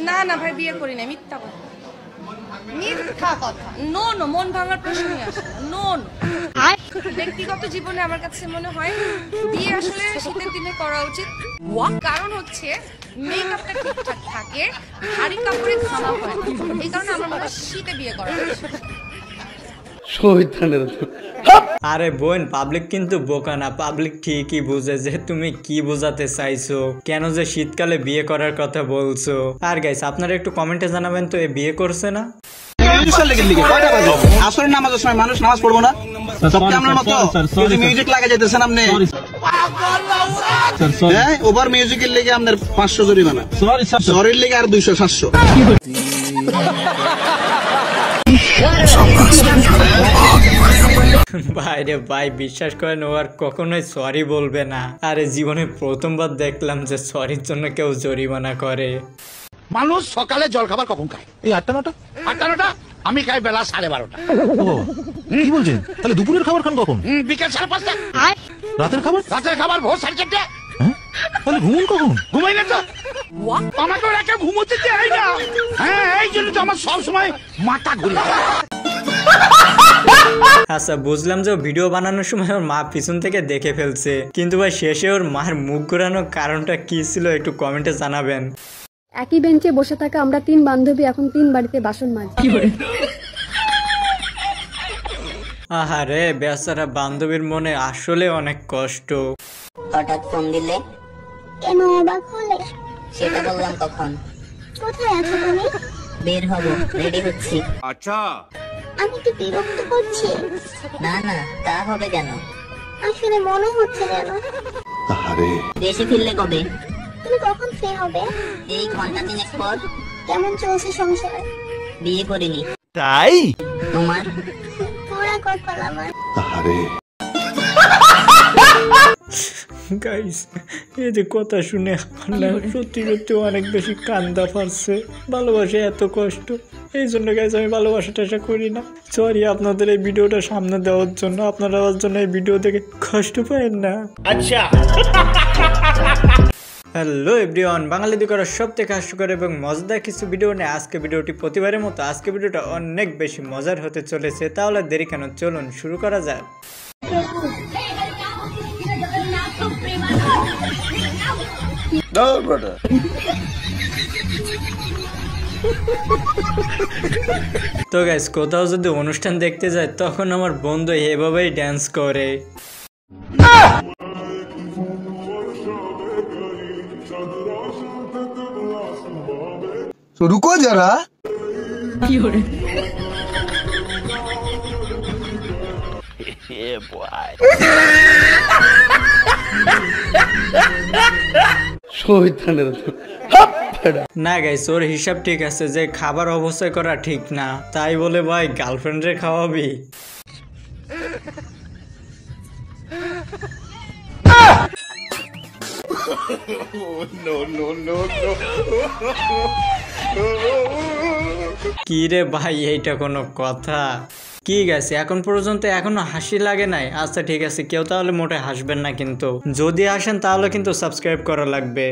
না না ভাই বিয়ে করি না, মিথ্যা কথা। নো নো, মন ভাঙার প্রশ্নই আসে না। নো নো, ব্যক্তিগত জীবনে আমার কাছে মনে হয় বিয়ে আসলে শীতের দিনে করা উচিত। কারণ হচ্ছে মেকআপটা ঠিকঠাক থাকে, ভারী কাপড়ে ঘামা হয়, এই কারণে আমার মনে হয় শীতে বিয়ে করা উচিত। আরে বোন, পাবলিক কিন্তু বোকা না, পাবলিক ঠিকই বুঝে যে তুমি কি বোঝাতে চাইছো, কেন যে শীতকালে বিয়ে করার কথা বলছো। আর গাইস আপনারা একটু কমেন্টে জানাবেন তো এ বিয়ে করছে না? আসরের নামাজের সময় মানুষ নামাজ পড়বো না? আপনার মতো মিউজিক লাগা যাইতেছেন আপনি, ওভার মিউজিকের লেগে আপনার 500 জরিমানা, সরির লেগে আর 200-700। ভাই রে ভাই, বিশ্বাস করেন ও আর কখনোই সরি বলবে না। আরে জীবনে প্রথমবার দেখলাম যে সরির জন্য কেউ জরিমানা করে। মানুষ সকালে জল খাবার কখন খায়? এই 8টা 9টা। আমি খাই বেলা 12:30। কি বলছেন? তাহলে দুপুরের খাবার খান কখন? বিকেল 5:30। রাতের খাবার ভোর 4:30। তাহলে ঘুমুন কখন? ঘুমাই না তো, আমাকে ওরা ঘুমোতে দেয় না। হ্যাঁ, এই জন্য তো আমার সবসময় মাথা ঘুরে। আচ্ছা বুঝলাম যে ভিডিও বানানোর সময় ওর মা পিছন থেকে দেখে ফেলছে, কিন্তু ভাই শেষে ওর মায়ের মুখ ঘোরানোর কারণটা কি ছিল একটু কমেন্টে জানাবেন। একই বেঞ্চে বসে থাকা আমরা 3 বান্ধবী এখন 3 বাড়িতে বাসন মাজি। আহারে বেচারা বান্ধবীর মনে আসলে অনেক কষ্ট। হঠাৎ ফোন দিলে কেন অবাক হলে? সেটা বললাম কখন। কোথায় আছো তুমি? বের হব, রেডি হচ্ছি। আচ্ছা, আমি কি বিরক্ত করছি? না না, তা হবে কেন? আসলে মনে হচ্ছে যেন। দেশে ফিরলে কবে? তুমি কখন ফ্রি হবে? এই ঘন্টা 3 পর। কেমন চলছে সংসার? বিয়ে করিনি। তাই? তোমার? পুরা কপাল আমার। গাইস এই যে কথা শুনে না সত্যি সত্যি অনেক বেশি কান্দা পারছে। ভালোবাসা এত কষ্ট, এই জন্য গাইস আমি ভালোবাসাটা আশা করি না। সরি আপনাদের এই ভিডিওটা সামনে দেওয়ার জন্য, আপনারা আমার জন্য এই ভিডিও দেখে কষ্ট পাবেন না। আচ্ছা হ্যালো এভরিওয়ান, বাঙালি করার সব থেকে হাস্যকর এবং মজাদার কিছু ভিডিও নিয়ে আজকে ভিডিওটি প্রতিবারের মতো আজকে ভিডিওটা অনেক বেশি মজার হতে চলেছে। তাহলে দেরি কেন, চলুন শুরু করা যাক। তো গাইস কোথাও যদি অনুষ্ঠান দেখতে যায় তখন আমার বন্ধু এভাবেই ড্যান্স করে। তো রুকো যারা, না গাইস ওর হিসাব ঠিক আছে যে খাবার অবশ্যই করা ঠিক না, তাই বলে ভাই গার্লফ্রেন্ডে খাওয়াবি? কি রে ভাই, এইটা কোনো কথা? কি গেছে এখন পর্যন্ত এখনো হাসি লাগে নাই? আচ্ছা ঠিক আছে, কেউ তাহলে মোটে হাসবেন না, কিন্তু যদি আসেন তাহলে কিন্তু সাবস্ক্রাইব করা লাগবে।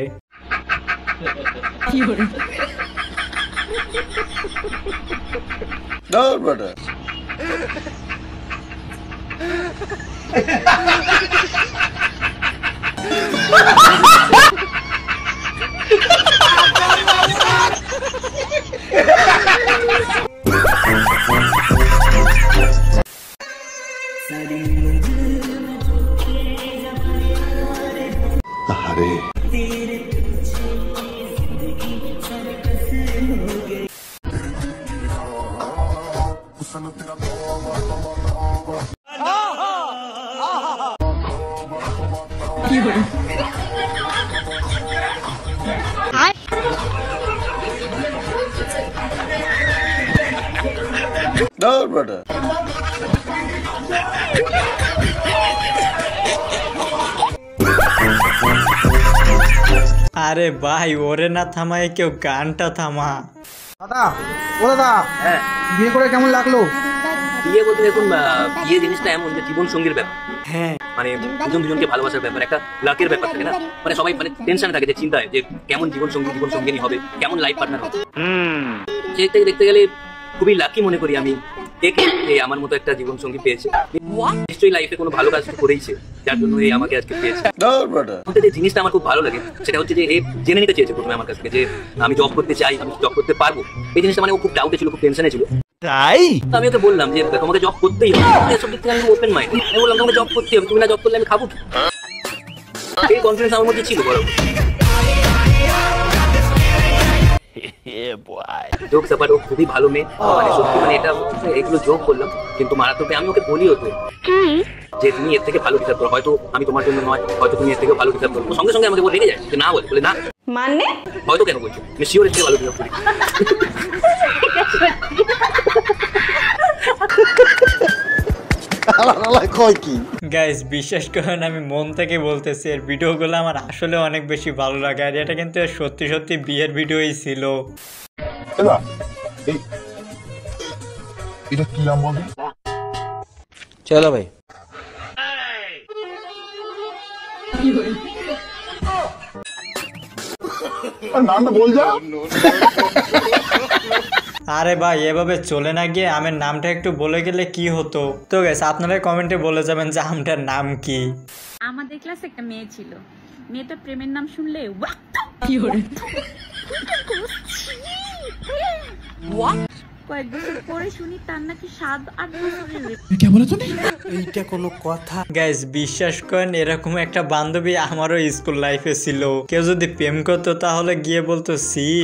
আরে ভাই ওরে না থামায় কেউ, গানটা থামা। দাদা ও দাদা, বিয়ে করে কেমন লাগলো? বিয়ে বলতে দেখুন বিয়ে জিনিসটা এমন যে জীবন সঙ্গীর ব্যাপার। হ্যাঁ মানে দুজন দুজনকে ভালোবাসার ব্যাপার, একটা লাকের ব্যাপার থাকে না। মানে সবাই মানে টেনশন থাকে যে চিন্তায় যে কেমন জীবন সঙ্গিনী হবে, কেমন লাইফ পার্টনার হবে। সেই থেকে দেখতে গেলে খুবই লাকি মনে করি আমি একে, আমার মতো একটা জীবন সঙ্গী পেয়েছে। নিশ্চয়ই লাইফে কোনো ভালো কাজ করেইছে যার জন্য এই আমাকে আজকে পেয়েছে। যে জিনিসটা আমার খুব ভালো লাগে সেটা হচ্ছে যে এ জেনে নিতে চেয়েছে প্রথমে আমার কাছ থেকে যে আমি জব করতে চাই, আমি জব করতে পারবো। এই জিনিসটা মানে ও খুব ডাউটে ছিল, খুব টেনশনে ছিল। তাই আমি ওকে বললাম যে তোমাকে জব করতেই হবে, এসব দিক থেকে আমি ওপেন মাইন্ড। আমি বললাম তোমাকে জব করতে হবে, তুমি না জব করলে আমি খাবো কি? এই কনফিডেন্স আমার মধ্যে ছিল বড়। জোক সাপার ও খুবই ভালো মেয়ে, মানে সত্যি মানে এটা এগুলো জোক করলাম কিন্তু মারাত্মক। আমি ওকে বলি হতো যে তুমি এর থেকে ভালো ডিজার্ভ করো, হয়তো আমি তোমার জন্য নয়, হয়তো তুমি এর থেকে ভালো ডিজার্ভ করো। সঙ্গে সঙ্গে আমাকে রেগে যায় যে না, বলে না মানে হয়তো কেন বলছো, আমি শিওর এর থেকে ভালো ডিজার্ভ করি। গাইস বিশ্বাস করেন আমি মন থেকে বলতেছি, এর ভিডিওগুলো আমার আসলে অনেক বেশি ভালো লাগে। আর এটা কিন্তু সত্যি সত্যি বিয়ের ভিডিওই ছিল। চলো ভাই আরে ভাই এভাবে চলে না গিয়ে আমের নামটা একটু বলে গেলে কি হতো। তো গাইস আপনারা কমেন্টে বলে যাবেন যে আমটার নাম কি। আমাদের ক্লাসে একটা মেয়ে ছিল, মেয়েটা প্রেমের নাম শুনলে কয়েক বছর পরে শুনি তার নাকি 7-8 বছরের। এইটা কোনো কথা? গাইস বিশ্বাস করেন এরকম একটা বান্ধবী আমারও স্কুল লাইফে ছিল। কেউ যদি প্রেম করতো তাহলে গিয়ে বলতো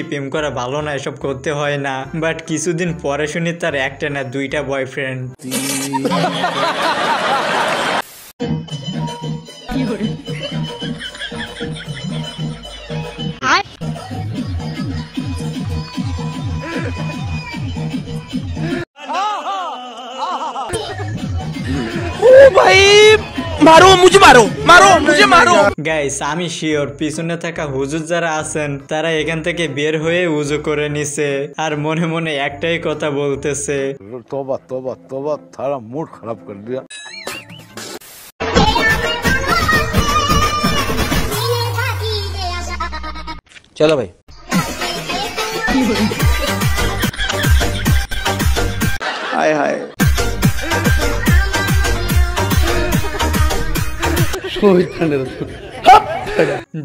প্রেম করা ভালো না, এসব করতে হয় না। বাট কিছুদিন পরে শুনি তার একটা না 2টা বয়ফ্রেন্ড। গাইস আমি শিওর পিছনে থাকা হুজুর যারা আছেন তারা এখান থেকে বের হয়ে উজু করে নিছে আর মনে মনে একটাই কথা বলতেছে, তোবা তোবা তোবা, তারা মুড খারাপ করে দিয়া। চলো ভাই হায় হায়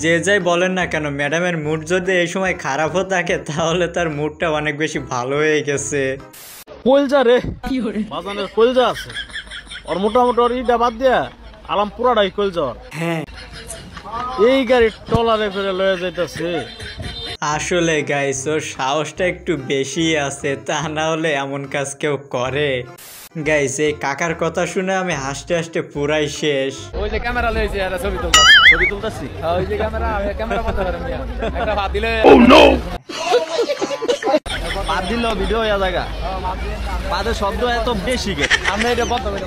যে যাই বলেন না কেন ম্যাডামের মুড যদি এই সময় খারাপও থাকে তাহলে তার মুডটা অনেক বেশি ভালো হয়ে গেছে। কলজা রে বাজানের কলজা আছে ওর, মোটামুটি ওর ইটা বাদ দিয়া আলাম পুরাটাই কলজা। হ্যাঁ এই গাড়ি টলারে করে লয়ে যাইতেছে। আসলে গাইস ওর সাহসটা একটু বেশি আছে, তা না হলে এমন কাজ কেউ করে? গাইস এই কাকার কথা শুনে আমি হাসতে হাসতে পুরাই শেষ। ওই যে ক্যামেরা লইছে আর ছবি তুলতাছি। ওই যে ক্যামেরা বন্ধ করে মিয়া, একটা বাদ দিলে ও নো বাদ দিল ভিডিও হয়ে জায়গা বাদে শব্দ এত বেশি গে আমরা এটা বন্ধ করে